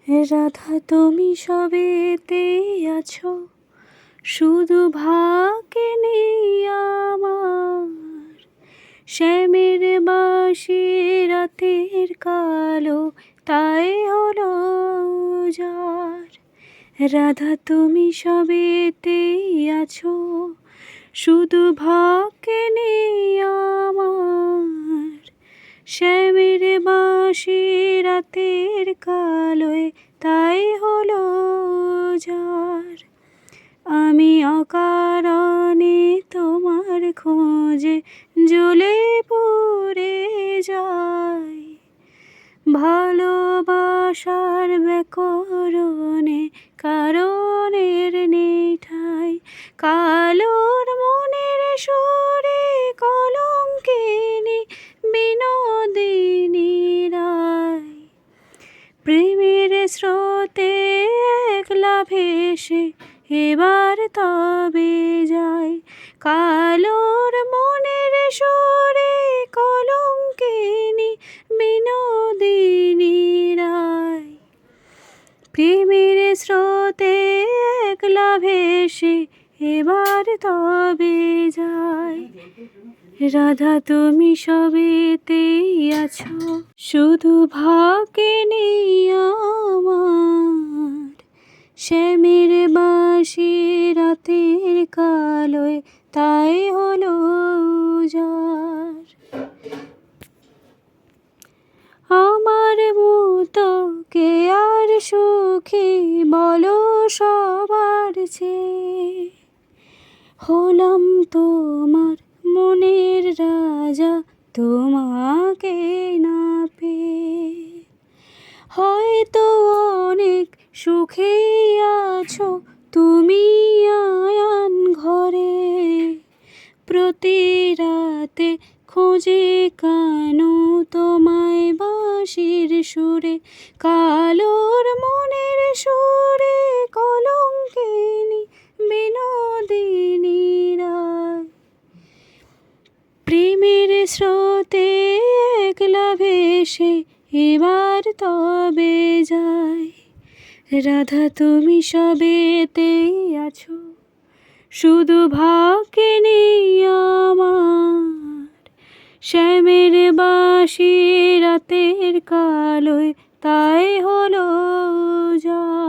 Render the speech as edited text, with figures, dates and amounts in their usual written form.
রাধা তুমি সবেতে আছো, শুধু ভাগ্যে নেই আমার। শ্যামের বাঁশি রাতের কালো, তাই হলো যার। রাধা তুমি সবেতে আছো, শুধু ভাগ্যে নেই আমার। শ্যামের বাঁশি রাতের কালোয়, তাই হলো যার। আমি অকারণে তোমার খোঁজে জ্বলে পুড়ে যাই। ভালোবাসার ব্যাকরণে কারণের নেই ঠাঁই। কালোর মনের সুরে কলঙ্কিনী বিনোদিনী রায়। প্রেমের স্রোতে একলা ভেসে এবার তবে যাই। কালোর মনের সুরে কলঙ্কিনী বিনোদিনী রায়। প্রেমের স্রোতে একলা ভেসে এবার তবে যাই। রাধা তুমি সবেতেই আছো, শুধু ভাগ্যে নেই আমার। শ্যামের বাঁশি রাতের কালোয়, তাই হলো যার। আমার মতো কে আর সুখী বলো সবার চেয়ে। হলাম তোমার মনের রাজা, তোমাকে না পেয়ে। হয়তো অনেক সুখে আছো তুমি আয়ান ঘরে। প্রতি রাতে খোঁজে কানো তোমায় বাঁশির সুরে। কালোর মনের সুরে কলঙ্কিনী বিনোদিনী রায়। প্রেমের স্রোতে একলা ভেসে এবার তবে যাই। রাধা তুমি সবেতেই আছো, শুধু ভাগ্যে নেই আমার। শ্যামের বাঁশি রাতের কালোয়, তাই হলো যার।